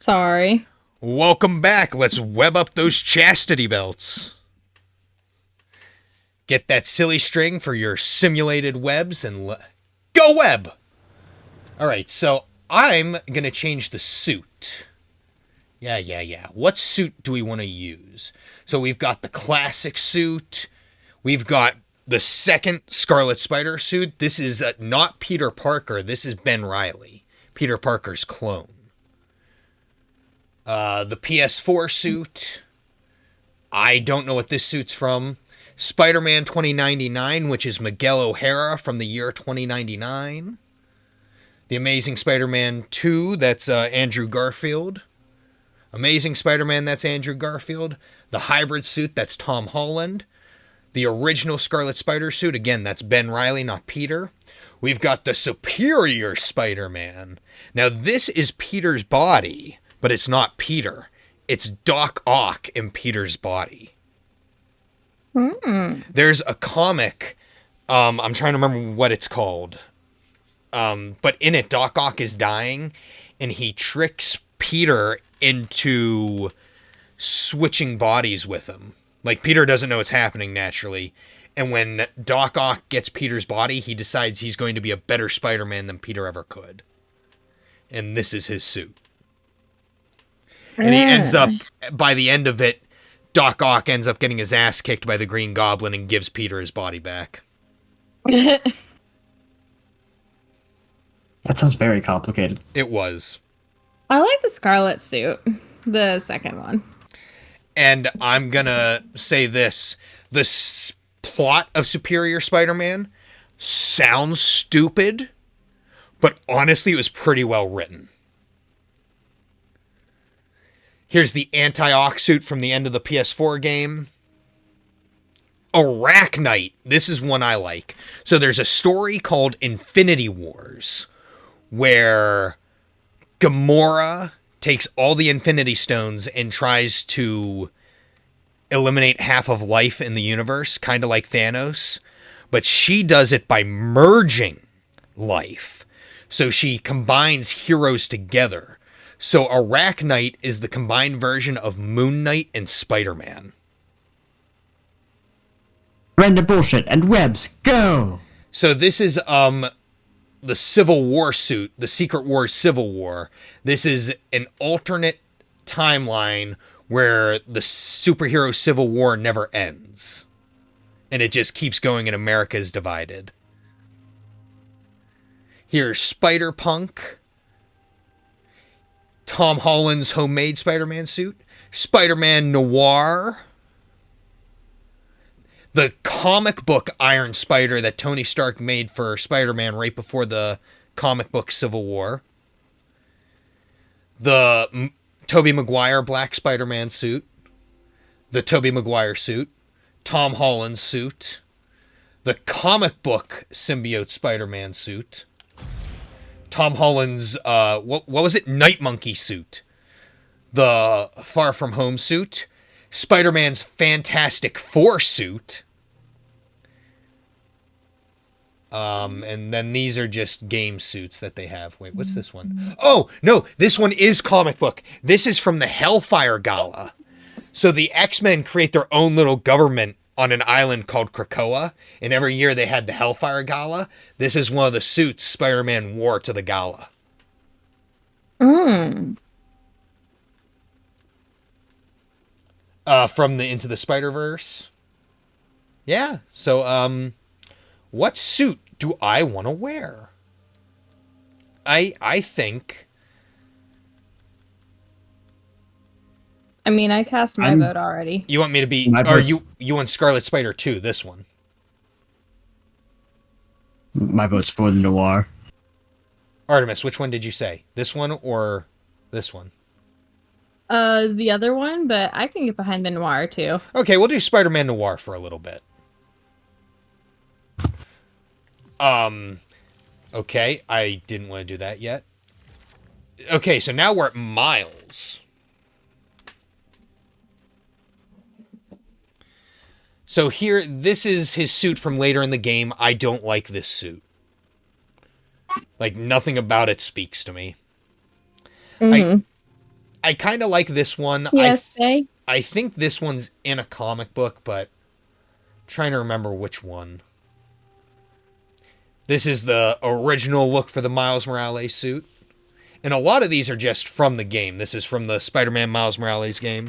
Sorry. Welcome back. Let's web up those chastity belts. Get that silly string for your simulated webs and go web! Alright, so I'm going to change the suit. Yeah. What suit do we want to use? So we've got the classic suit. We've got the second Scarlet Spider suit. This is not Peter Parker. This is Ben Reilly, Peter Parker's clone. The PS4 suit. I don't know what this suit's from. Spider-Man 2099, which is Miguel O'Hara from the year 2099. The Amazing Spider-Man 2, that's Andrew Garfield. Amazing Spider-Man, that's Andrew Garfield. The hybrid suit, that's Tom Holland. The original Scarlet Spider suit, again, that's Ben Reilly, not Peter. We've got the Superior Spider-Man. Now, this is Peter's body, but it's not Peter. It's Doc Ock in Peter's body. There's a comic, I'm trying to remember what it's called. But in it, Doc Ock is dying, and he tricks Peter into switching bodies with him. Like, Peter doesn't know what's happening naturally. And when Doc Ock gets Peter's body, he decides he's going to be a better Spider-Man than Peter ever could. And this is his suit. And he ends up, by the end of it, Doc Ock ends up getting his ass kicked by the Green Goblin and gives Peter his body back. That sounds very complicated. It was. I like the Scarlet suit, the second one. And I'm gonna say this. The plot of Superior Spider-Man sounds stupid, but honestly, it was pretty well written. Here's the anti-Ock suit from the end of the PS4 game. Arachnite. This is one I like. So there's a story called Infinity Wars, where Gamora takes all the Infinity Stones and tries to eliminate half of life in the universe, kind of like Thanos. But she does it by merging life. So she combines heroes together. So Arachnite is the combined version of Moon Knight and Spider-Man. Random bullshit and webs, go! So this is the Civil War suit, the Secret Wars Civil War. This is an alternate timeline where the superhero Civil War never ends. And it just keeps going and America is divided. Here's Spider-Punk. Tom Holland's homemade Spider-Man suit. Spider-Man Noir. The comic book Iron Spider that Tony Stark made for Spider-Man right before the comic book Civil War. The Tobey Maguire Black Spider-Man suit. The Tobey Maguire suit. Tom Holland's suit. The comic book symbiote Spider-Man suit. Tom Holland's, what was it? Night Monkey suit. The Far From Home suit. Spider-Man's Fantastic Four suit. And then these are just game suits that they have. Wait, what's this one? Oh, no, this one is comic book. This is from the Hellfire Gala. So the X-Men create their own little government on an island called Krakoa, and every year they had the Hellfire Gala. This is one of the suits Spider-Man wore to the gala. From the Into the Spider-Verse. Yeah, so, what suit do I want to wear? I think... I mean, I cast my vote already. You want me to be... Or you want Scarlet Spider 2, this one. My vote's for the Noir. Artemis, which one did you say? This one or this one? The other one, but I can get behind the Noir, too. Okay, we'll do Spider-Man Noir for a little bit. Okay, I didn't want to do that yet. Okay, so now we're at Miles. So here, this is his suit from later in the game. I don't like this suit. Like, nothing about it speaks to me. I I kind of like this one. Yes, they. I think this one's in a comic book, but I'm trying to remember which one. This is the original look for the Miles Morales suit. And a lot of these are just from the game. This is from the Spider-Man Miles Morales game.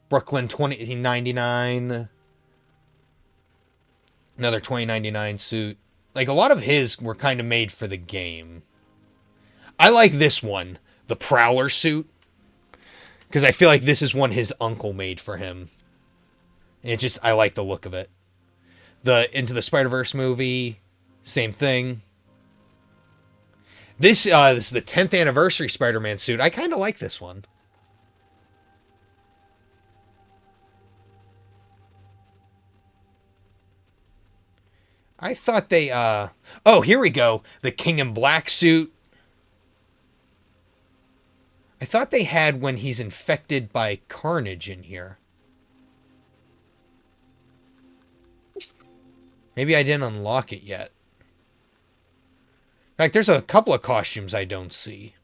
Brooklyn 2099. Another 2099 suit. Like, a lot of his were kind of made for the game. I like this one, the Prowler suit. Because I feel like this is one his uncle made for him. And I like the look of it. The Into the Spider-Verse movie, same thing. This is the 10th anniversary Spider-Man suit. I kind of like this one. I thought they, oh, here we go. The King in Black suit. I thought they had when he's infected by Carnage in here. Maybe I didn't unlock it yet. In fact, there's a couple of costumes I don't see.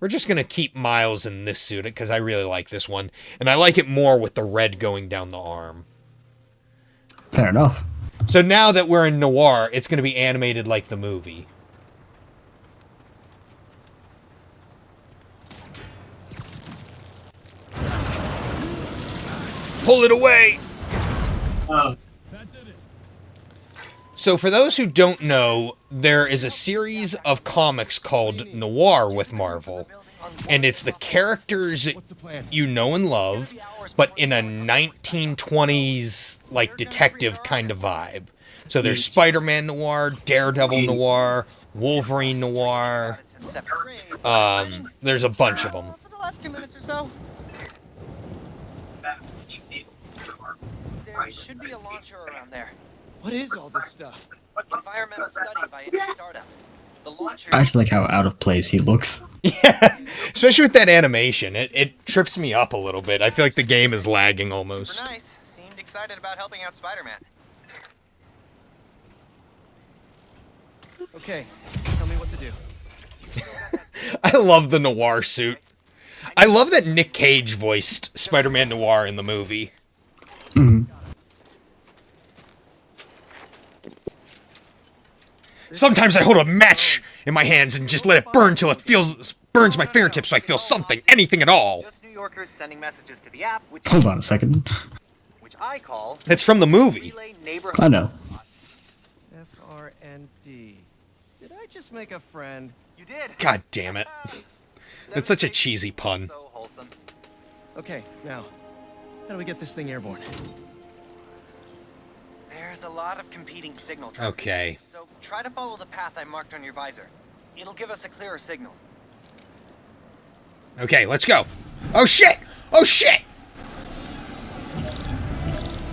We're just going to keep Miles in this suit because I really like this one. And I like it more with the red going down the arm. Fair enough. So now that we're in Noir, it's going to be animated like the movie. Pull it away! So for those who don't know, there is a series of comics called Noir with Marvel. And it's the characters you know and love, but in a 1920s, like, detective kind of vibe. So there's Spider-Man Noir, Daredevil Noir, Wolverine Noir. There's a bunch of them. For the last 2 minutes or so. There should be a launcher around there. What is all this stuff? Environmental study by any startup. The launcher. I just like how out of place he looks. Yeah, especially with that animation. It trips me up a little bit. I feel like the game is lagging almost. Super nice. Seemed excited about helping out Spider-Man. Okay, tell me what to do. I love the Noir suit. I love that Nick Cage voiced Spider-Man Noir in the movie. Mhm. Sometimes I hold a match in my hands and just let it burn till it burns my fingertips so I feel something, anything at all. Just New Yorkers sending messages to the app, which Hold on a second. I call That's from the movie. Relay Neighborhood. I know. FRND. Did I just make a friend? You did. God damn it. That's such a cheesy pun. So wholesome. Okay, now, how do we get this thing airborne? There's a lot of competing signal traffic. Okay. So try to follow the path I marked on your visor. It'll give us a clearer signal. Okay, let's go. Oh shit! Oh shit!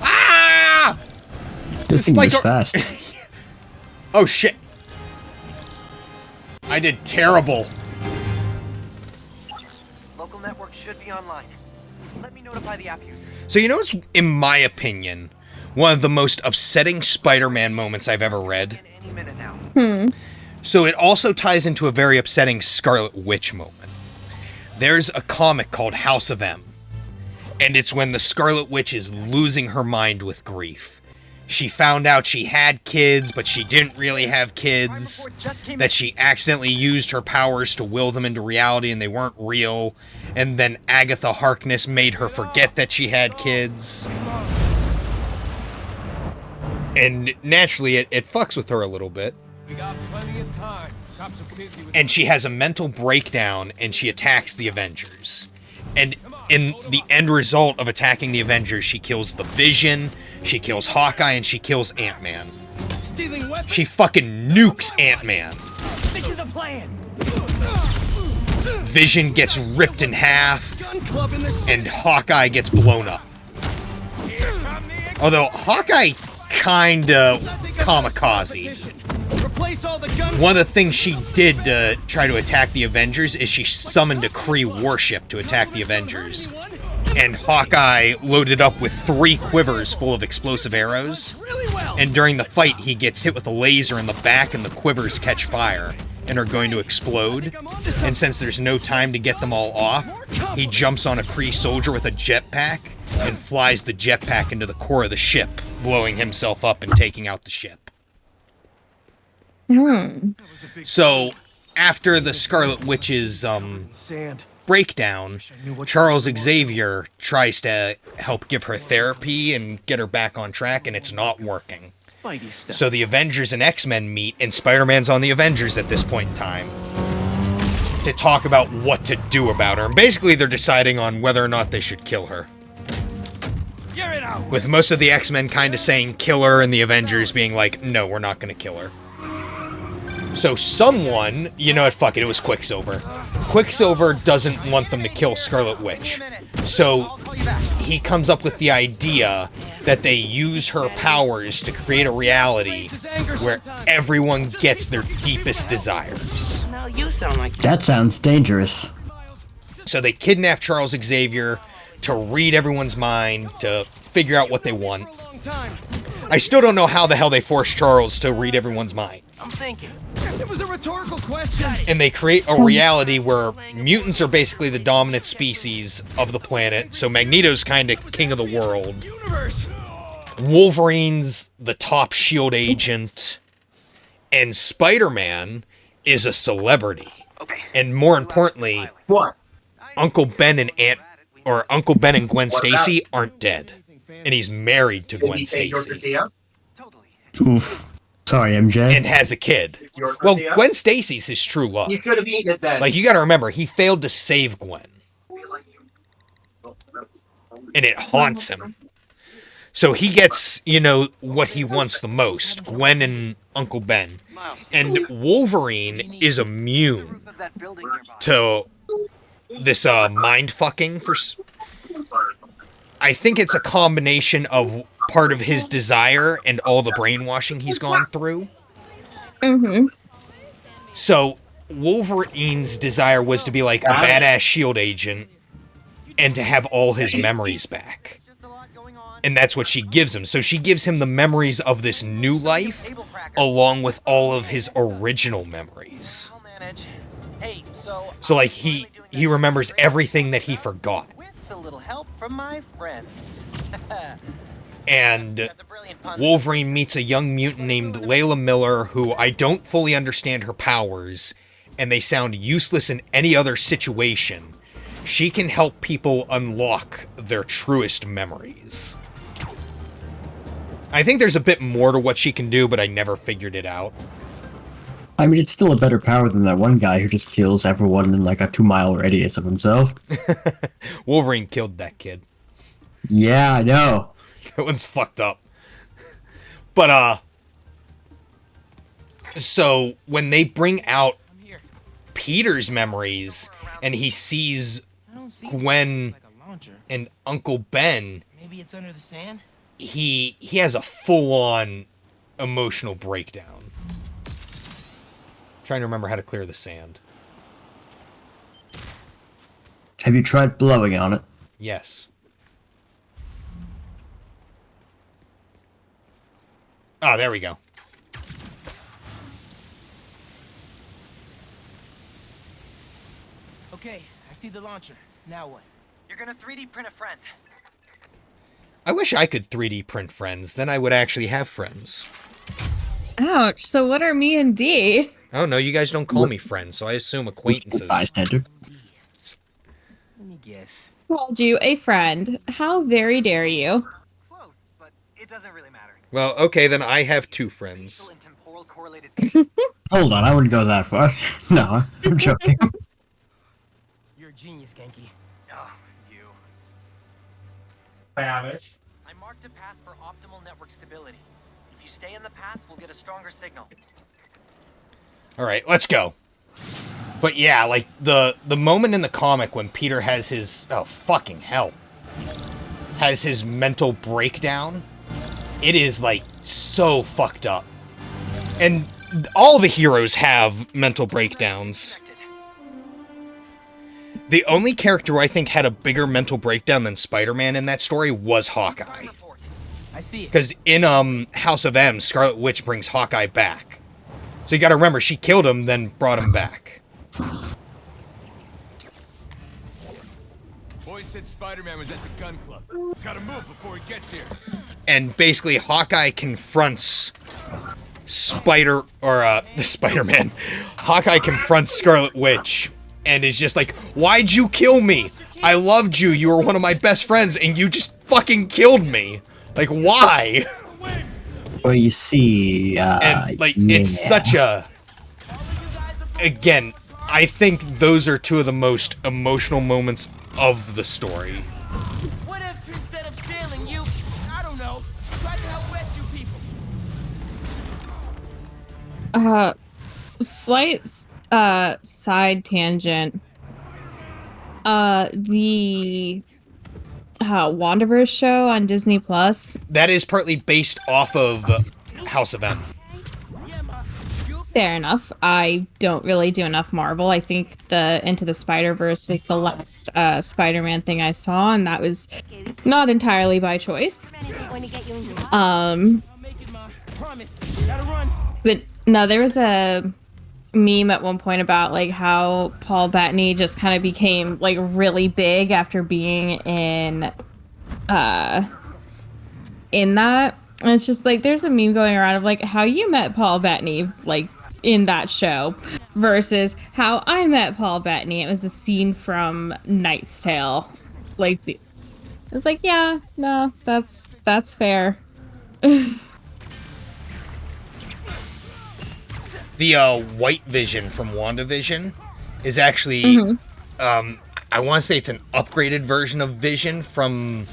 Ah! This thing like moves a- fast. Oh shit. I did terrible. Local network should be online. Let me notify the app users. So you know what's, in my opinion, one of the most upsetting Spider-Man moments I've ever read? In any minute now. So it also ties into a very upsetting Scarlet Witch moment. There's a comic called House of M, and it's when the Scarlet Witch is losing her mind with grief. She found out she had kids, but she didn't really have kids, that she accidentally used her powers to will them into reality and they weren't real, and then Agatha Harkness made her forget that she had kids. And naturally, it fucks with her a little bit. We got plenty of time. Cops are busy with And she has a mental breakdown and she attacks the Avengers. And in the end result of attacking the Avengers, she kills the Vision, she kills Hawkeye, and she kills Ant-Man. stealing weapons. She fucking nukes Ant-Man. Stick to the plan. Vision gets ripped in half, Gun club in the city. and Hawkeye gets blown up. Here come the Although Hawkeye kinda kamikaze. competition. Replace all the gun. One of the things she did to try to attack the Avengers is she summoned a Kree warship to attack the Avengers. and Hawkeye loaded up with 3 quivers full of explosive arrows. And during the fight, he gets hit with a laser in the back, and the quivers catch fire and are going to explode. And since there's no time to get them all off, he jumps on a Kree soldier with a jetpack and flies the jetpack into the core of the ship, blowing himself up and taking out the ship. So, after the Scarlet Witch's Sand. breakdown, Charles Xavier tries to help give her therapy and get her back on track, and it's not working. Spidey stuff. So the Avengers and X-Men meet, and Spider-Man's on the Avengers at this point in time to talk about what to do about her. And basically, they're deciding on whether or not they should kill her. You're in our With most of the X-Men kind of saying kill her, and the Avengers being like, no, we're not going to kill her. So someone, you know what, fuck it, it was Quicksilver. Quicksilver doesn't want them to kill Scarlet Witch. So he comes up with the idea that they use her powers to create a reality where everyone gets their deepest desires. Now you sound like That sounds dangerous. So they kidnap Charles Xavier to read everyone's mind, to figure out what they want. Long time. I still don't know how the hell they forced Charles to read everyone's minds. I'm thinking. It was a rhetorical question. And they create a reality where mutants are basically the dominant species of the planet, so Magneto's kind of king of the world. Universe. Wolverine's the top SHIELD agent, and Spider-Man is a celebrity. Okay. And more importantly, What? Uncle Ben and Uncle Ben and Gwen Stacy aren't dead. And he's married to Did Gwen he take your Stacy tortilla? Totally. Oof. Sorry, MJ. and has a kid. Your Well, tortilla? Gwen Stacy's his true love. You should have eaten it then. Like, you gotta remember, he failed to save Gwen. And it haunts him. So he gets, you know, what he wants the most. Gwen and Uncle Ben. And Wolverine is immune Of that building nearby. to this mind fucking for I think it's a combination of part of his desire and all the brainwashing he's gone through. Mm-hmm. So Wolverine's desire was to be like a badass SHIELD agent and to have all his memories back. Just a lot going on. And that's what she gives him. So she gives him the memories of this new life along with all of his original memories. I'll manage. Hey, so Like he remembers everything that he forgot. with a little help from my friends. And That's a brilliant pun. Wolverine meets a young mutant named Layla Miller, who I don't fully understand her powers, and they sound useless in any other situation. She can help people unlock their truest memories. I think there's a bit more to what she can do, but I never figured it out. I mean, it's still a better power than that one guy who just kills everyone in like a 2-mile radius of himself. Wolverine killed that kid. Yeah, I know. That one's fucked up. But, so when they bring out Peter's memories and he sees I don't see Gwen like a launcher. and Uncle Ben, Maybe it's under the sand. he has a full-on emotional breakdown. Trying to remember how to clear the sand. Have you tried blowing on it? Yes. Oh, there we go. Okay, I see the launcher. Now what? You're gonna 3D print a friend. I wish I could 3D print friends, then I would actually have friends. Ouch. So what are me and D? Oh no, you guys don't call me friends, so I assume acquaintances. Bystander. Let me guess. Called you a friend. How very dare you? Close, but it doesn't really matter. Well, okay, then I have 2 friends. Spatial and temporal correlated Hold on, I wouldn't go that far. No, I'm joking. You're a genius, Genki. Oh, you. Babish. I marked a path for optimal network stability. If you stay in the path, we'll get a stronger signal. Alright, let's go. But yeah, like, the moment in the comic when Peter has his... Oh, fucking hell. Has his mental breakdown, it is, like, so fucked up. And all the heroes have mental breakdowns. The only character who I think had a bigger mental breakdown than Spider-Man in that story was Hawkeye. I see it. Because in House of M, Scarlet Witch brings Hawkeye back. So you gotta remember, she killed him, then brought him back. Boys said Spider-Man was at the gun club. Gotta move before he gets here. And basically, Hawkeye confronts Spider-Man. Hawkeye confronts Scarlet Witch and is just like, "Why'd you kill me? I loved you. You were one of my best friends, and you just fucking killed me. Like, why?" Well, you see, And it's such a. Again, I think those are two of the most emotional moments of the story. What if instead of stealing you, I don't know, tried to help rescue people? Slight side tangent. The WandaVerse show on Disney Plus. That is partly based off of House of M. Fair enough. I don't really do enough Marvel. I think the Into the Spider-Verse was the last Spider-Man thing I saw, and that was not entirely by choice. I'll make it, Ma. Promise. Gotta run. But no, there was a meme at one point about like how Paul Bettany just kind of became like really big after being in that. And it's just like there's a meme going around of like how you met Paul Bettany like in that show versus how I met Paul Bettany. It was a scene from Knight's Tale. Like it's like, yeah, no, that's fair. The White Vision from WandaVision is actually, I want to say it's an upgraded version of Vision from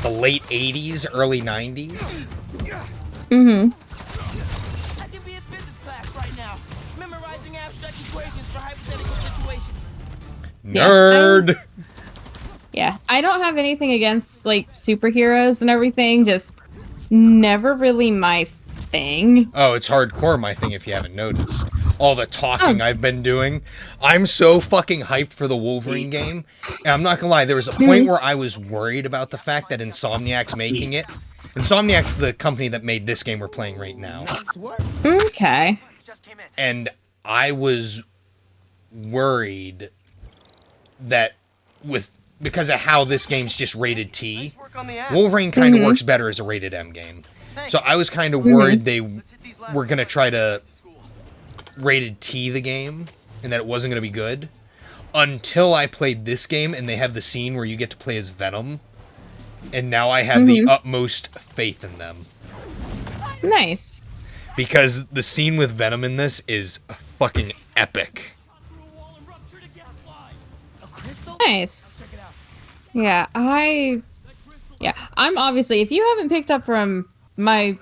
the late 80s, early 90s. I can be in physics class right now, memorizing abstract equations for hypothetical situations. Nerd! Yeah, I don't have anything against like superheroes and everything, just never really my thing. Oh, it's hardcore my thing if you haven't noticed. All the talking I've been doing. I'm so fucking hyped for the Wolverine game. And I'm not gonna lie, there was a point where I was worried about the fact that Insomniac's making it. Insomniac's the company that made this game we're playing right now. Okay. Just came in. And I was worried that because of how this game's just rated T, Work on the app. Wolverine kind of works better as a rated M game. So I was kind of worried they Let's hit these last were going to try to rated T the game and that it wasn't going to be good until I played this game and they have the scene where you get to play as Venom. And now I have the utmost faith in them. Nice. Because the scene with Venom in this is fucking epic. Nice. Yeah, I'm obviously, if you haven't picked up from my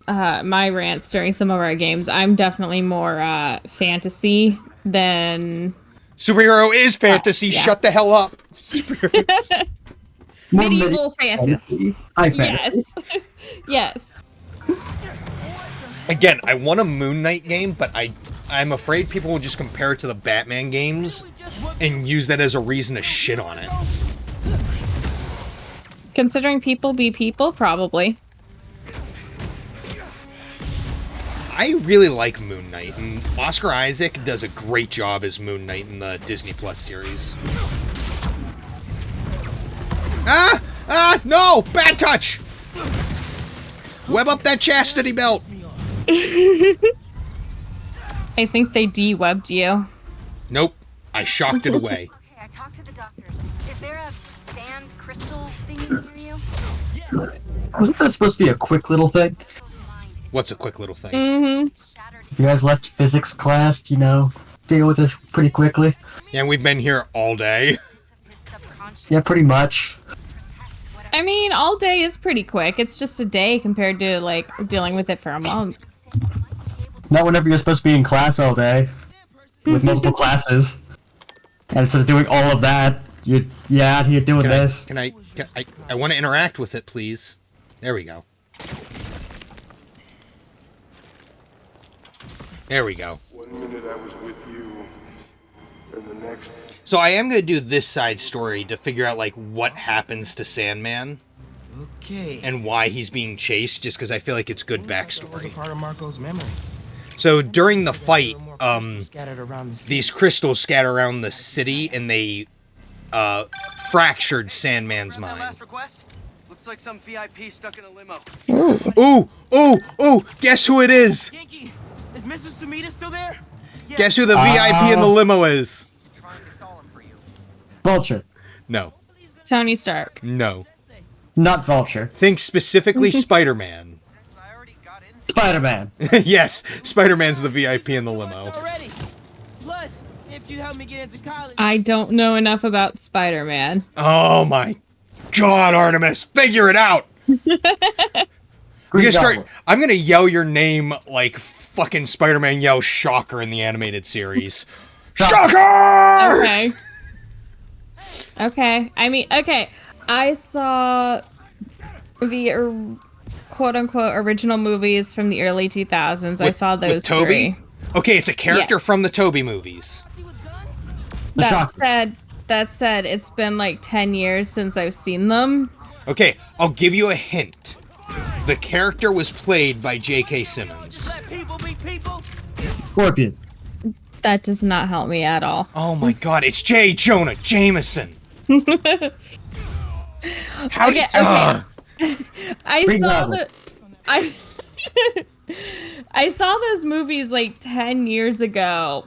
my rants during some of our games, I'm definitely more fantasy than Superhero is fantasy, yeah. shut the hell up. More medieval fantasy. High fantasy. Yes. Yes. Again, I want a Moon Knight game, but I'm afraid people will just compare it to the Batman games and use that as a reason to shit on it. Considering people be people, probably. I really like Moon Knight, and Oscar Isaac does a great job as Moon Knight in the Disney Plus series. No! Bad touch! Web up that chastity belt! I think they de-webbed you. Nope. I shocked it away. Okay, I talked to the doctors. Is there a sand crystal thing near you? Wasn't that supposed to be a quick little thing? What's a quick little thing? Shattered. You guys left physics class, you know, deal with this pretty quickly. Yeah, we've been here all day. His subconscious Yeah, pretty much. protects whatever I mean, all day is pretty quick. It's just a day compared to, like, dealing with it for a month. Not whenever you're supposed to be in class all day. With multiple classes. And instead of doing all of that, you're out here doing this. I want to interact with it, please. There we go. There we go. 1 minute I was with you, And the next. So I am gonna do this side story to figure out like what happens to Sandman Okay. and why he's being chased, just because I feel like it's good That was a backstory. part of Marco's memory. So during the fight, Scattered around the city. these crystals scatter around the city and they fractured Sandman's That mind. last request? Looks like some VIP stuck in a limo. Ooh! Guess who it is? Yankee, is Mrs. Sumida still there? Yeah. Guess who the VIP in the limo is? Trying to stall him for you. Vulture. No. Tony Stark. No. Not Vulture. Think specifically Spider-Man. Since I already got in. Spider-Man. Yes, Spider-Man's the VIP in the limo. Already. Plus, if you'd help me get into college. I don't know enough about Spider-Man. Oh my God, Artemis, figure it out! Green Goblin. I'm gonna yell your name like fucking Spider-Man yells Shocker in the animated series. Shocker! Okay. Okay. I mean, okay. I saw the quote-unquote original movies from the early 2000s. I saw those with Toby? three. Okay, it's a character Yes. from the Toby movies. The Shocker. That said, it's been like 10 years since I've seen them. Okay, I'll give you a hint. The character was played by J.K. Simmons. Let people be people. Scorpion. That does not help me at all. Oh my God, it's J. Jonah Jameson. How Okay, did? okay. I Green saw Goblin. I saw those movies like 10 years ago,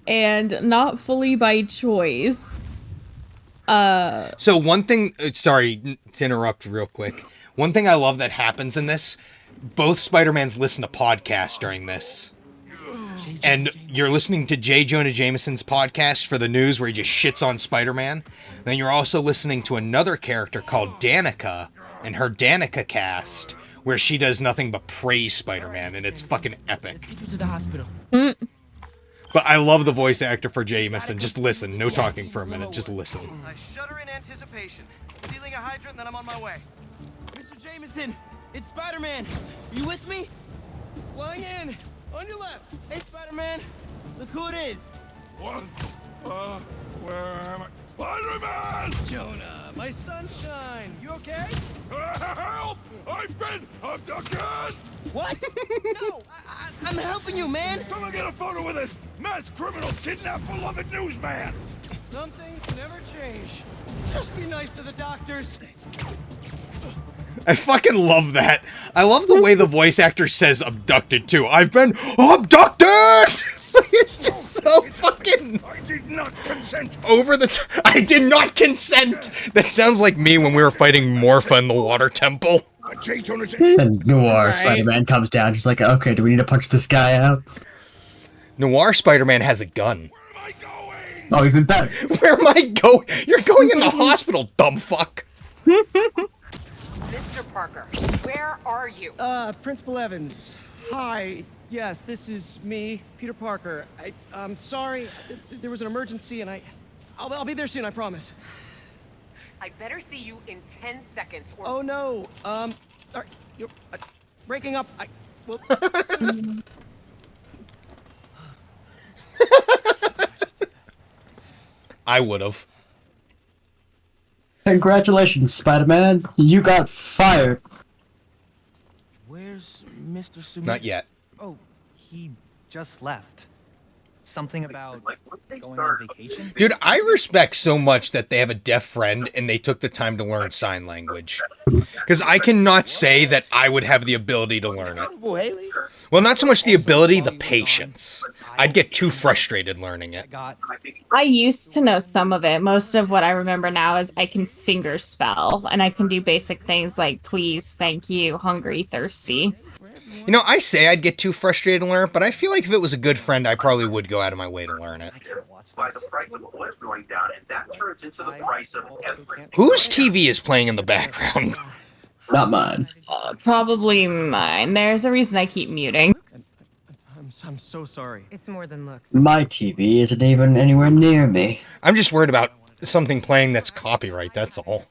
and not fully by choice. So one thing, sorry to interrupt real quick. One thing I love that happens in this, both Spider-Mans listen to podcasts during this. And you're listening to J. Jonah Jameson's podcast for the news where he just shits on Spider-Man. Then you're also listening to another character called Danica and her Danica cast, where she does nothing but praise Spider-Man, and it's fucking epic. Let's get you to the hospital. But I love the voice actor for Jameson. Just listen. No talking for a minute. Just listen. I shudder in anticipation. Sealing a hydrant, then I'm on my way. Mr. Jameson, it's Spider-Man. You with me? Flying in. On your left. Hey, Spider-Man. Look who it is. What? Where am I? Spider-Man! Jonah, my sunshine. You okay? Help! I've been abducted! What? No, I'm helping you, man. Someone get a photo with this! Mass criminals kidnap beloved newsman! Some things never change. Just be nice to the doctors. I fucking love that. I love the way the voice actor says abducted too. I've been abducted! It's just so fucking I did not consent! over the I did not consent! That sounds like me when we were fighting Morpha in the water temple. J. Jonah And Noir Right. Spider-Man comes down, just like, okay, do we need to punch this guy out? Noir Spider-Man has a gun. Where am I going? Oh, even better. Where am I going? You're going in the hospital, dumb fuck. Mr. Parker, where are you? Principal Evans. Hi. Yes, this is me, Peter Parker. I'm sorry. There was an emergency, and I'll be there soon. I promise. I better see you in 10 seconds or Oh no. You're breaking up. Well. I would've. Congratulations, Spider-Man. You got fired. Where's Mr. Sumida? Not yet. Oh, he just left. Something about going on vacation? Dude, I respect so much that they have a deaf friend and they took the time to learn sign language. Because I cannot say that I would have the ability to learn it. Haley. Well, not so much the ability, the patience. I'd get too frustrated learning it. I used to know some of it. Most of what I remember now is I can finger spell, and I can do basic things like please, thank you, hungry, thirsty. You know, I say I'd get too frustrated to learn it, but I feel like if it was a good friend, I probably would go out of my way to learn it. Why the price of oil going down, and that turns into the price of everything. Whose TV is playing in the background? Not mine. Probably mine. There's a reason I keep muting. I'm so sorry. it's more than looks. My TV isn't even anywhere near me. I'm just worried about something playing that's copyright, that's all.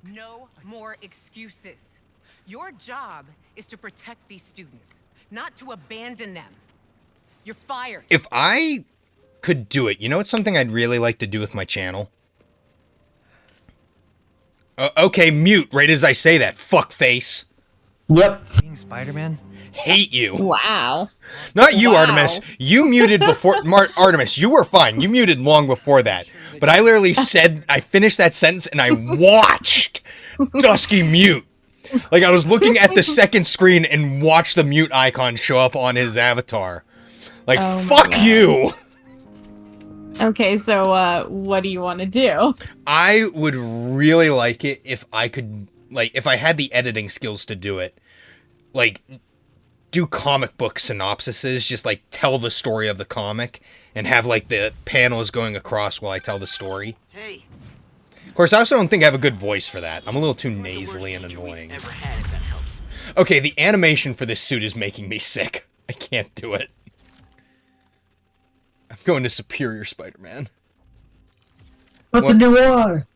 No more excuses. Your job is to protect these students, not to abandon them. You're fired. If I could do it, you know what's something I'd really like to do with my channel? Okay, mute right as I say that, fuckface. Yep. Being Spider-Man? Hate you. Wow. Not you, Wow. Artemis. You muted before... Artemis, you were fine. You muted long before that. But I literally said... I finished that sentence and I watched Dusky mute. Like, I was looking at the second screen and watched the mute icon show up on his avatar. Like, Oh my fuck God. you! Okay, so what do you want to do? I would really like it if I could... Like, if I had the editing skills to do it. Like... do comic book synopsises, just like tell the story of the comic and have like the panels going across while I tell the story. Hey, Of course, I also don't think I have a good voice for that. I'm a little too nasally and annoying. ever had, if that helps. Okay, the animation for this suit is making me sick. I can't do it. I'm going to Superior Spider-Man. What's What? a noir?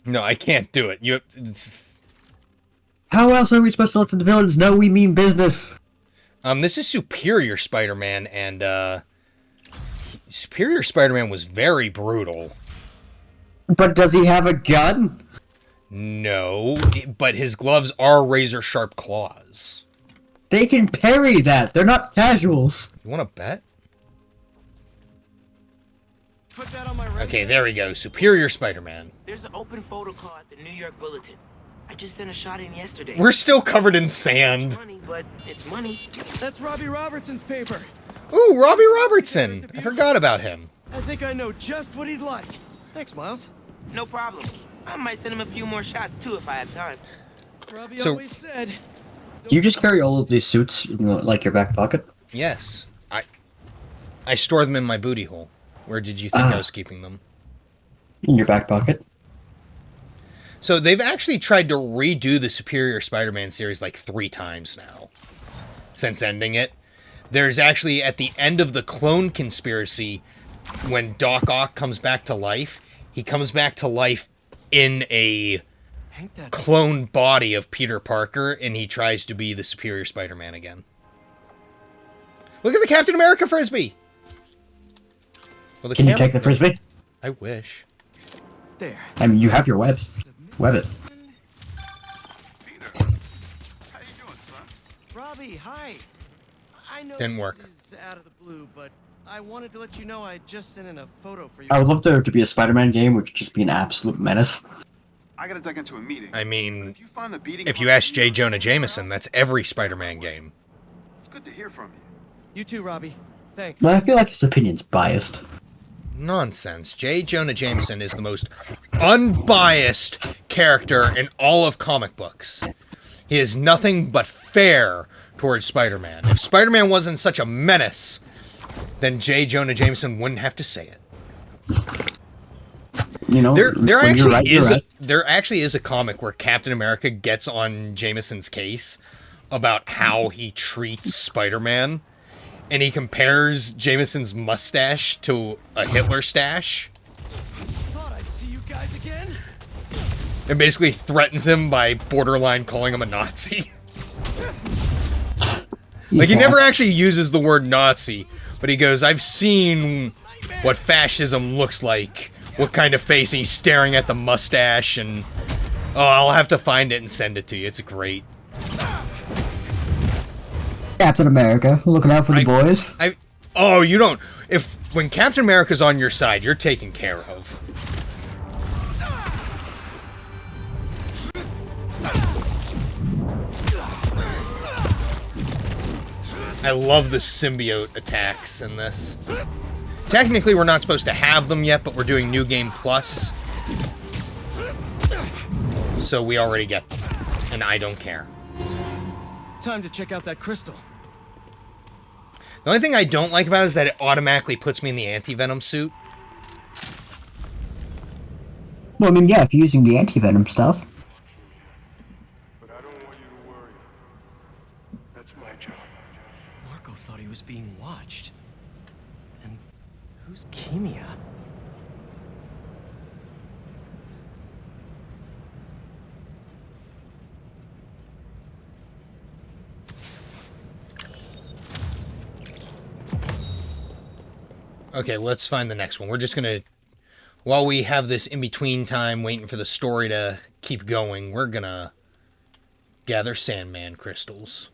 No, I can't do it. How else are we supposed to let the villains know we mean business? This is Superior Spider-Man, and Superior Spider-Man was very brutal. But does he have a gun? No, but his gloves are razor-sharp claws. They can parry that. They're not casuals. You want to bet? Put that on my resume. Okay, there we go. Superior Spider-Man. There's an open photo call at the New York Bulletin. I just sent a shot in yesterday. We're still covered in sand. Money, but it's money. That's Robbie Robertson's paper. Ooh, Robbie Robertson. I forgot about him. I think I know just what he'd like. Thanks, Miles. No problem. I might send him a few more shots too if I have time. Robbie So- always said. Do you just carry all of these suits in like your back pocket? Yes. I store them in my booty hole. Where did you think I was keeping them? In your back pocket? So they've actually tried to redo the Superior Spider-Man series like 3 times now. Since ending it. There's actually, at the end of the Clone Conspiracy, when Doc Ock comes back to life, he comes back to life in a clone body of Peter Parker, and he tries to be the Superior Spider-Man again. Look at the Captain America Frisbee! Well, the Can you camera- take the frisbee? I wish. There. I mean, you have your webs. Web it. Robbie, hi. I know Didn't work. this is out of the blue, but I wanted to let you know I just sent in a photo for you. I would love there to be a Spider-Man game which would just be an absolute menace. I gotta duck into a meeting. I mean, If you find the beating if you heart ask J. Jonah Jameson, that's every Spider-Man game. It's good to hear from you. You too, Robbie. Thanks. But I feel like his opinion's biased. Nonsense. J. Jonah Jameson is the most unbiased character in all of comic books. He is nothing but fair towards Spider-Man. If Spider-Man wasn't such a menace, then J. Jonah Jameson wouldn't have to say it. You know, There when you're actually right, you're is right. there actually is a comic where Captain America gets on Jameson's case about how he treats Spider-Man, and he compares Jameson's mustache to a Hitler stash, Thought I'd see you guys again. and basically threatens him by borderline calling him a Nazi. Like, he Yeah. never actually uses the word Nazi, but he goes, "I've seen what fascism looks like, what kind of face," and he's staring at the mustache, and oh, I'll have to find it and send it to you. It's great. Captain America, looking out for the boys. Oh, you don't. When Captain America's on your side, you're taken care of. I love the symbiote attacks in this. Technically, we're not supposed to have them yet, but we're doing New Game Plus. So we already get them. And I don't care. Time to check out that crystal. The only thing I don't like about it is that it automatically puts me in the anti-venom suit. Well, I mean, yeah, if you're using the anti-venom stuff. But I don't want you to worry. That's my job. Marco thought he was being watched. And who's Kimia? Okay, let's find the next one. We're just gonna, while we have this in-between time waiting for the story to keep going, we're gonna gather Sandman crystals.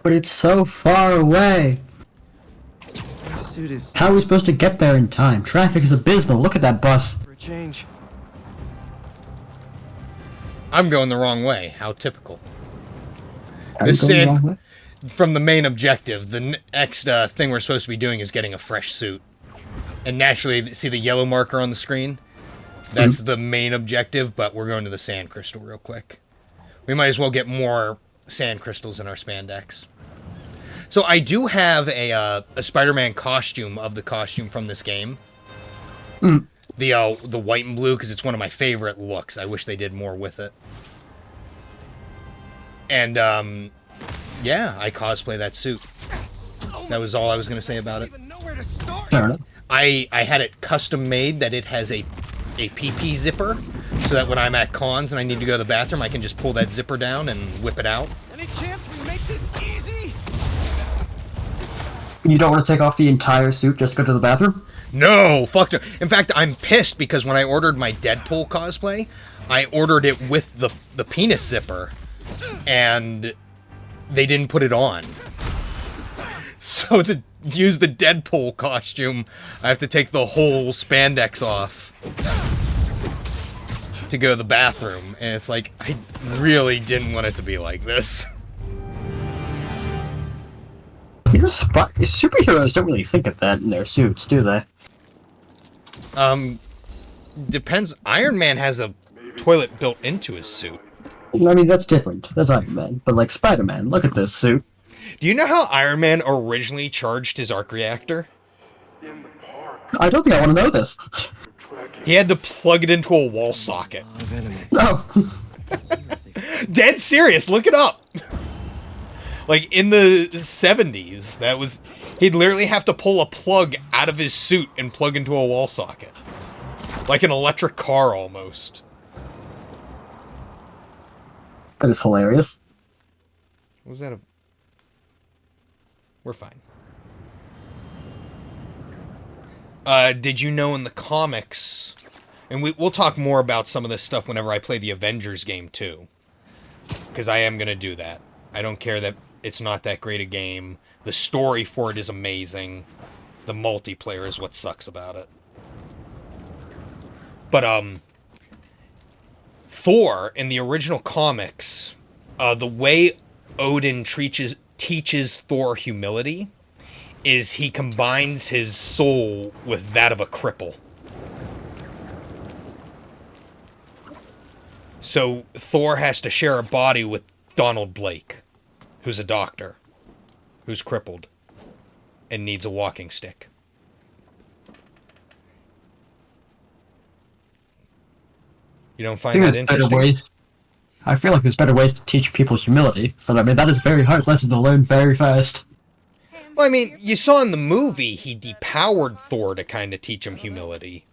But it's so far away. My suit is How are we supposed to get there in time? Traffic is abysmal. Look at that bus. for a change. I'm going the wrong way. How typical. Are you This going the wrong sand, way? from the main objective, the next thing we're supposed to be doing is getting a fresh suit. And naturally, see the yellow marker on the screen? That's the main objective, but we're going to the sand crystal real quick. We might as well get more sand crystals in our spandex. So I do have a Spider-Man costume of the costume from this game. The white and blue, because it's one of my favorite looks. I wish they did more with it. And, yeah, I cosplay that suit. That was all I was going to say about it. Fair enough. I had it custom made that it has a PP zipper, so that when I'm at cons and I need to go to the bathroom, I can just pull that zipper down and whip it out. Any chance we make this easy? You don't want to take off the entire suit just to go to the bathroom? No, fuck no. In fact, I'm pissed because when I ordered my Deadpool cosplay, I ordered it with the penis zipper, and they didn't put it on. So to use the Deadpool costume, I have to take the whole spandex off to go to the bathroom, and it's like, I really didn't want it to be like this. Superheroes don't really think of that in their suits, do they? Depends. Iron Man has a toilet built into his suit. I mean, that's different. That's Iron Man. But like Spider-Man, look at this suit. Do you know how Iron Man originally charged his arc reactor? In the park. I don't think I want to know this. He had to plug it into a wall socket. Oh. Dead serious, look it up. Like, in the 70s, that was... He'd literally have to pull a plug out of his suit and plug into a wall socket. Like an electric car, almost. That is hilarious. What was that a... We're fine. Did you know in the comics... And we'll talk more about some of this stuff whenever I play the Avengers game, too. Because I am going to do that. I don't care that it's not that great a game. The story for it is amazing. The multiplayer is what sucks about it. But, Thor, in the original comics, the way Odin teaches Thor humility is he combines his soul with that of a cripple. So Thor has to share a body with Donald Blake, who's a doctor, who's crippled, and needs a walking stick. You don't find that interesting? I feel like there's better ways to teach people humility, but I mean, that is a very hard lesson to learn very fast. Well, I mean, you saw in the movie, he depowered Thor to kind of teach him humility.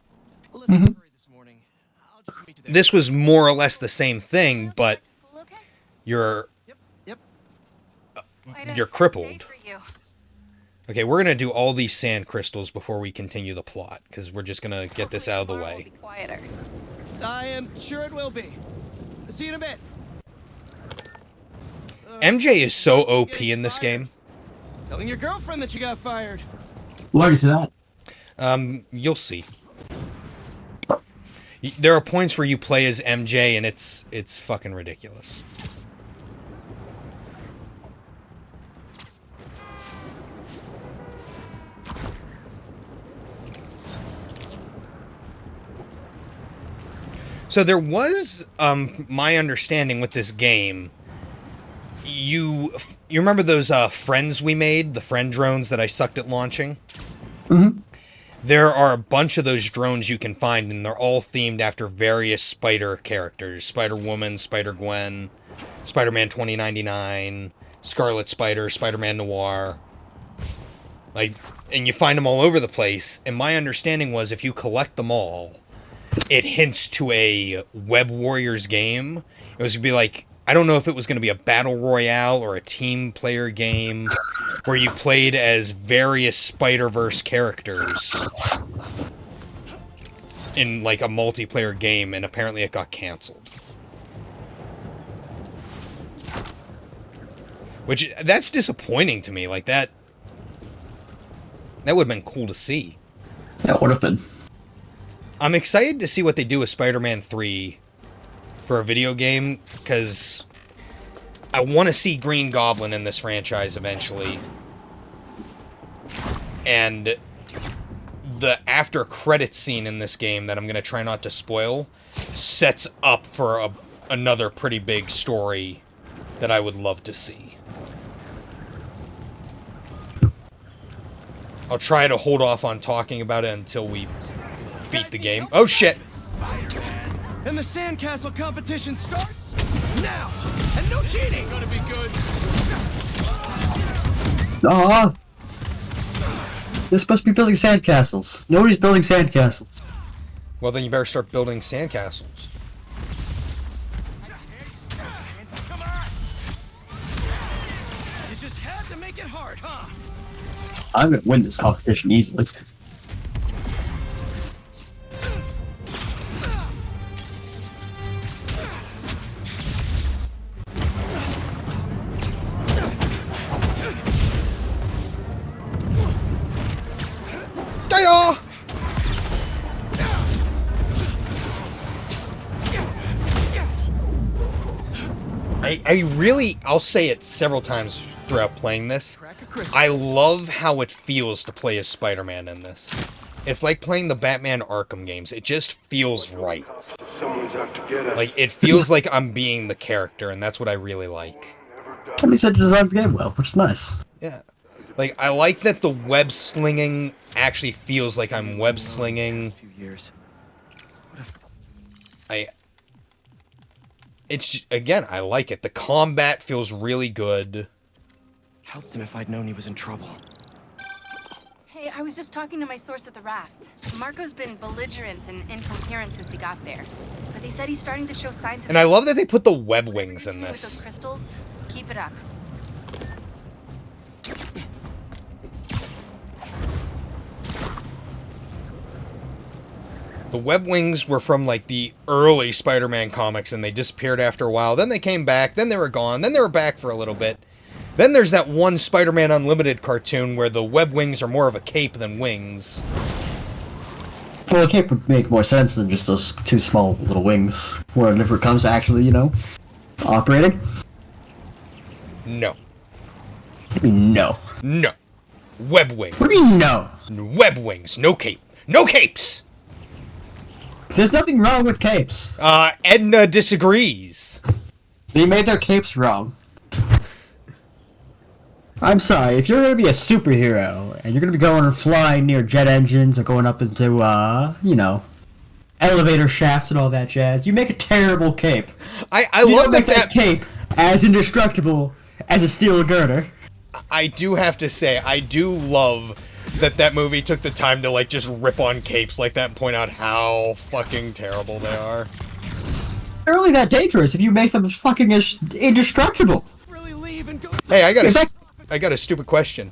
This was more or less the same thing, but you're crippled. Okay, we're gonna do all these sand crystals before we continue the plot, because we're just gonna get this out of the way. I am sure it will be. See you in a bit. MJ is so OP in this game. Telling your girlfriend that you got fired. Look at that. You'll see. There are points where you play as MJ, and it's fucking ridiculous. So there was, my understanding with this game, you remember those friends we made, the friend drones that I sucked at launching? Mm-hmm. There are a bunch of those drones you can find, and they're all themed after various Spider characters. Spider-Woman, Spider-Gwen, Spider-Man 2099, Scarlet Spider, Spider-Man Noir. Like, and you find them all over the place, and my understanding was if you collect them all, it hints to a Web Warriors game. It was gonna be like I don't know if it was going to be a battle royale or a team player game where you played as various Spider-Verse characters in like a multiplayer game, and apparently it got canceled. Which, that's disappointing to me. Like, that would have been cool to see. That would have been. I'm excited to see what they do with Spider-Man 3 for a video game, because I want to see Green Goblin in this franchise eventually. And the after credits scene in this game that I'm going to try not to spoil sets up for another pretty big story that I would love to see. I'll try to hold off on talking about it until we beat the game. Oh shit! And the sandcastle competition starts now! And no cheating! Gonna be good. Aw! They're supposed to be building sandcastles. Nobody's building sandcastles. Well, then you better start building sandcastles. Come on! You just had to make it hard, huh? I'm gonna win this competition easily. Hiya! I really, I'll say it several times throughout playing this, I love how it feels to play as Spider-Man in this. It's like playing the Batman Arkham games. It just feels right. Someone's out to get us. Like, it feels like I'm being the character, and that's what I really like. Somebody said you designed the game well, which is nice. Yeah. Like, I like that the web slinging actually feels like I'm web slinging. It's, again, I like it. The combat feels really good. Helped him if I'd known he was in trouble. Hey, I was just talking to my source at the raft. Marco's been belligerent and incoherent since he got there. But they said he's starting to show signs of... And I love that they put the web wings in With those this. crystals, keep it up. The web wings were from, like, the early Spider-Man comics, and they disappeared after a while. Then they came back, then they were gone, then they were back for a little bit. Then there's that one Spider-Man Unlimited cartoon where the web wings are more of a cape than wings. Well, a cape would make more sense than just those two small little wings. Whenever it comes to actually, you know, operating. No. No. No. Web wings. What do you mean no? Web wings. No cape. No capes! There's nothing wrong with capes. Edna disagrees. They made their capes wrong. I'm sorry, if you're gonna be a superhero, and you're gonna be going and flying near jet engines or going up into, you know, elevator shafts and all that jazz, you make a terrible cape. I you love don't make that cape as indestructible as a steel girder. I do have to say, I do love that movie took the time to, like, just rip on capes like that and point out how fucking terrible they are. They're only that dangerous if you make them fucking indestructible. Hey, I got a stupid question.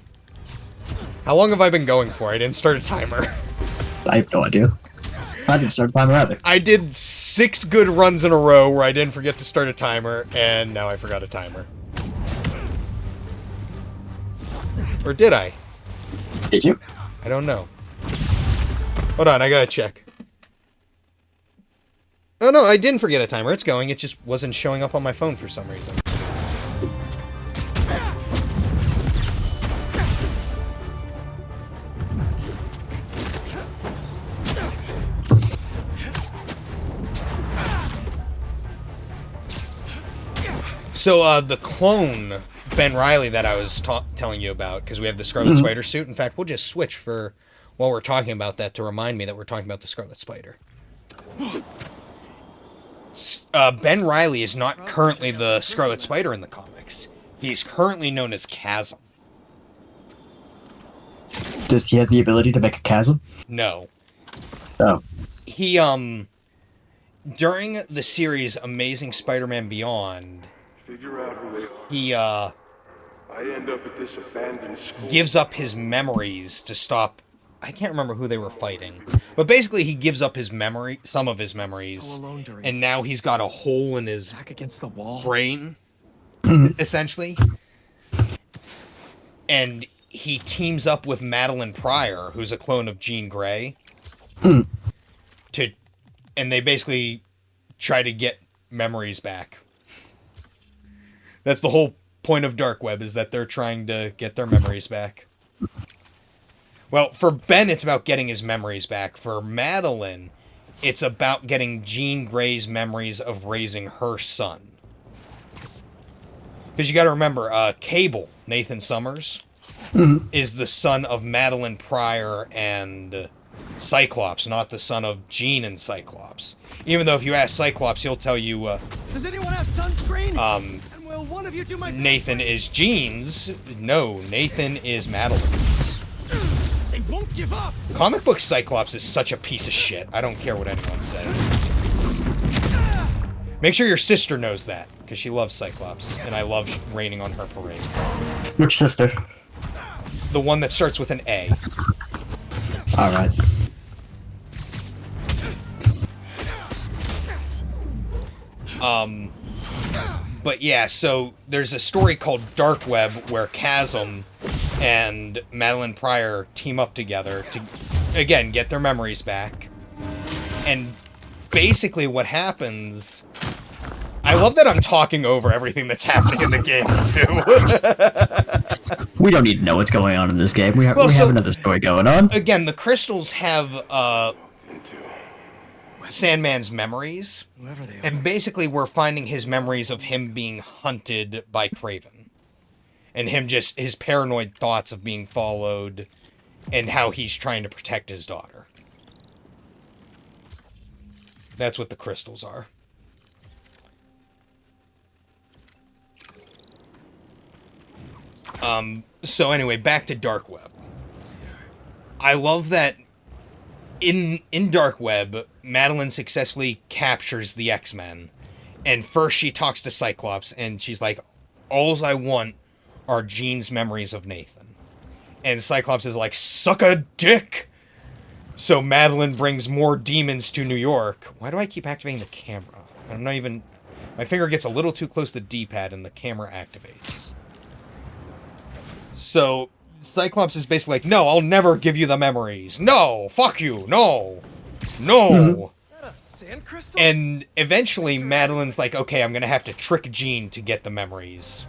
How long have I been going for? I didn't start a timer. I have no idea. I didn't start a timer either. I did 6 good runs in a row where I didn't forget to start a timer, and now I forgot a timer. Or did I? Did you? I don't know. Hold on, I gotta check. Oh no, I didn't forget a timer. It's going. It just wasn't showing up on my phone for some reason. So, the clone, Ben Reilly, that I was telling you about, because we have the Scarlet Spider suit. In fact, we'll just switch for while we're talking about that to remind me that we're talking about the Scarlet Spider. Ben Reilly is not currently the Scarlet Spider in the comics. He's currently known as Chasm. Does he have the ability to make a chasm? No. Oh. He, during the series Amazing Spider-Man Beyond, Figure out who they are. He I end up at this abandoned school. gives up his memories to stop. I can't remember who they were fighting, but basically he gives up his memory, some of his memories, So alone during and now he's got a hole in his back against the wall. brain, essentially. And he teams up with Madeline Pryor, who's a clone of Jean Grey, and they basically try to get memories back. That's the whole point of Dark Web, is that they're trying to get their memories back. Well, for Ben, it's about getting his memories back. For Madeline, it's about getting Jean Grey's memories of raising her son. Because you got to remember, Cable, Nathan Summers, is the son of Madeline Pryor and Cyclops, not the son of Jean and Cyclops. Even though if you ask Cyclops, he'll tell you, Does anyone have sunscreen? And will one of you do my Nathan is Jean's. No, Nathan is Madeline's. They won't give up. Comic book Cyclops is such a piece of shit. I don't care what anyone says. Make sure your sister knows that, because she loves Cyclops, and I love raining on her parade. Which sister? The one that starts with an A. Alright. But yeah, so there's a story called Dark Web where Chasm and Madeline Pryor team up together to, again, get their memories back. And basically what happens... I love that I'm talking over everything that's happening in the game, too. We don't need to know what's going on in this game. We have another story going on. Again, the crystals have Sandman's memories, and basically we're finding his memories of him being hunted by Kraven, and his paranoid thoughts of being followed, and how he's trying to protect his daughter. That's what the crystals are. So anyway, back to Dark Web. I love that in Dark Web, Madeline successfully captures the X-Men. And first she talks to Cyclops, and she's like, alls I want are Jean's memories of Nathan. And Cyclops is like, suck a dick! So Madeline brings more demons to New York. Why do I keep activating the camera? I'm not even... My finger gets a little too close to the D-pad, and the camera activates. So, Cyclops is basically like, no, I'll never give you the memories. No, fuck you, no, no. And eventually, Madeline's like, okay, I'm gonna have to trick Jean to get the memories.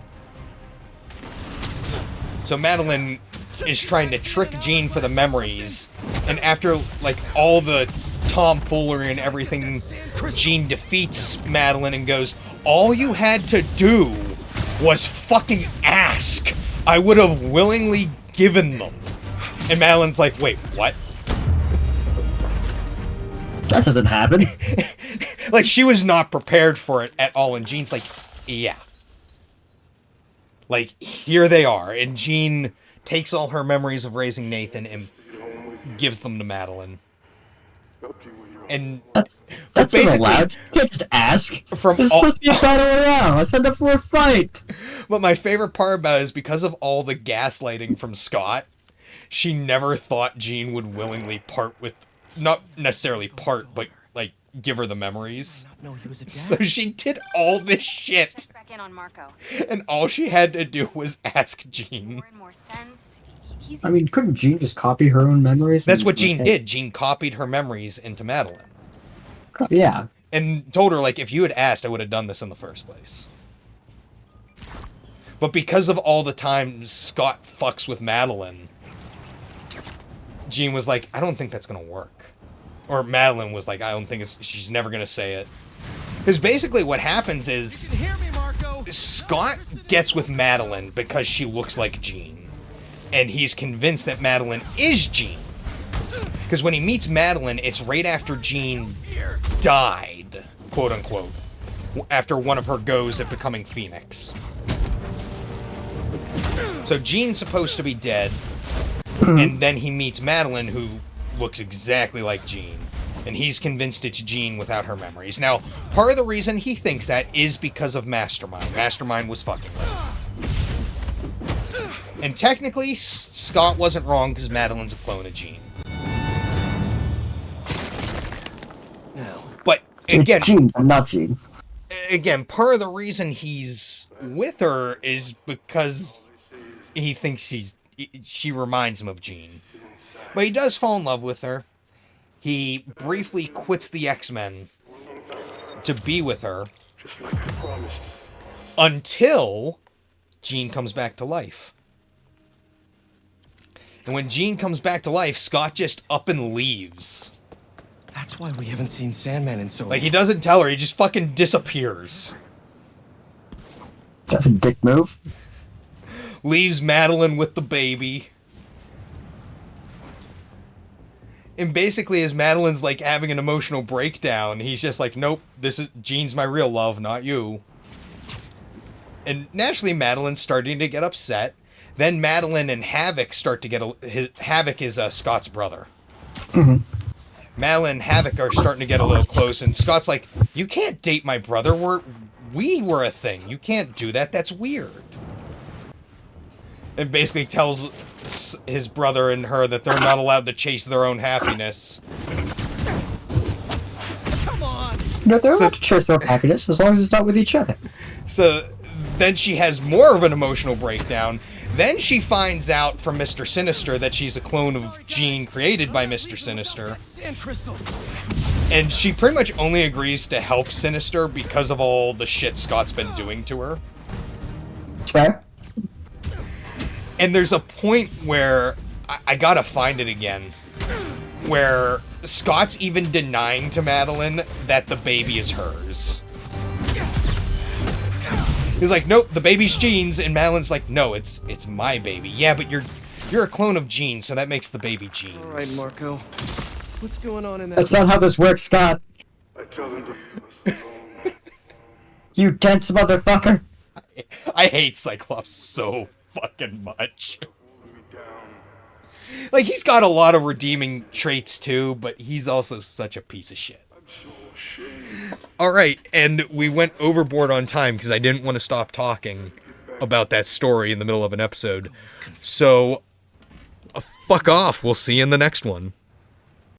So Madeline is trying to trick Jean for the memories, and after, like, all the tomfoolery and everything, Jean defeats Madeline and goes, all you had to do was fucking ask. I would have willingly given them. And Madeline's like, wait, what? That doesn't happen. Like, she was not prepared for it at all, and Jean's like, yeah. Like, here they are, and Jean takes all her memories of raising Nathan and gives them to Madeline. And that's not allowed. You can't just ask. This is supposed to be a battle royale. I signed up for a fight. But my favorite part about it is because of all the gaslighting from Scott, she never thought Jean would willingly part with, not necessarily part, but like give her the memories. So she did all this shit. Check back in on Marco. And all she had to do was ask Jean. More and more sense. I mean, couldn't Jean just copy her own memories? That's what Jean did. Jean copied her memories into Madeline. Yeah. And told her, like, if you had asked, I would have done this in the first place. But because of all the time Scott fucks with Madeline, Jean was like, I don't think that's going to work. Or Madeline was like, I don't think she's never going to say it. Because basically what happens is Scott gets with Madeline because she looks like Jean. And he's convinced that Madeline is Jean. Because when he meets Madeline, it's right after Jean died, quote unquote, after one of her goes at becoming Phoenix. So Jean's supposed to be dead, and then he meets Madeline, who looks exactly like Jean. And he's convinced it's Jean without her memories. Now, part of the reason he thinks that is because of Mastermind. Mastermind was fucking with him. And technically, Scott wasn't wrong because Madeline's a clone of Jean. But again, Jean, I'm not Jean. Again, part of the reason he's with her is because he thinks she reminds him of Jean. But he does fall in love with her. He briefly quits the X-Men to be with her until Jean comes back to life. And when Jean comes back to life, Scott just up and leaves. That's why we haven't seen Sandman in so long. Like, he doesn't tell her, he just fucking disappears. That's a dick move. Leaves Madeline with the baby. And basically, as Madeline's, like, having an emotional breakdown, he's just like, nope, Jean's my real love, not you. And naturally, Madeline's starting to get upset. Then Madeline and Havoc start to get Havoc is Scott's brother. Mm-hmm. Madeline and Havoc are starting to get a little close, and Scott's like, you can't date my brother, we were a thing. You can't do that, that's weird. And basically tells his brother and her that they're not allowed to chase their own happiness. Come on! No, they're allowed to chase their happiness as long as it's not with each other. So then she has more of an emotional breakdown. Then she finds out from Mr. Sinister that she's a clone of Jean created by Mr. Sinister. And she pretty much only agrees to help Sinister because of all the shit Scott's been doing to her. Fair. And there's a point where, I gotta find it again, where Scott's even denying to Madeline that the baby is hers. He's like, nope, the baby's Jean's, and Madeline's like, no, it's my baby. Yeah, but you're a clone of Jean, so that makes the baby Jean's. All right, Marco. What's going on in that? That's not how this works, Scott. I tell them to You dense motherfucker. I hate Cyclops so fucking much. Like, he's got a lot of redeeming traits too, but he's also such a piece of shit. Alright, and we went overboard on time because I didn't want to stop talking about that story in the middle of an episode. So, fuck off. We'll see you in the next one.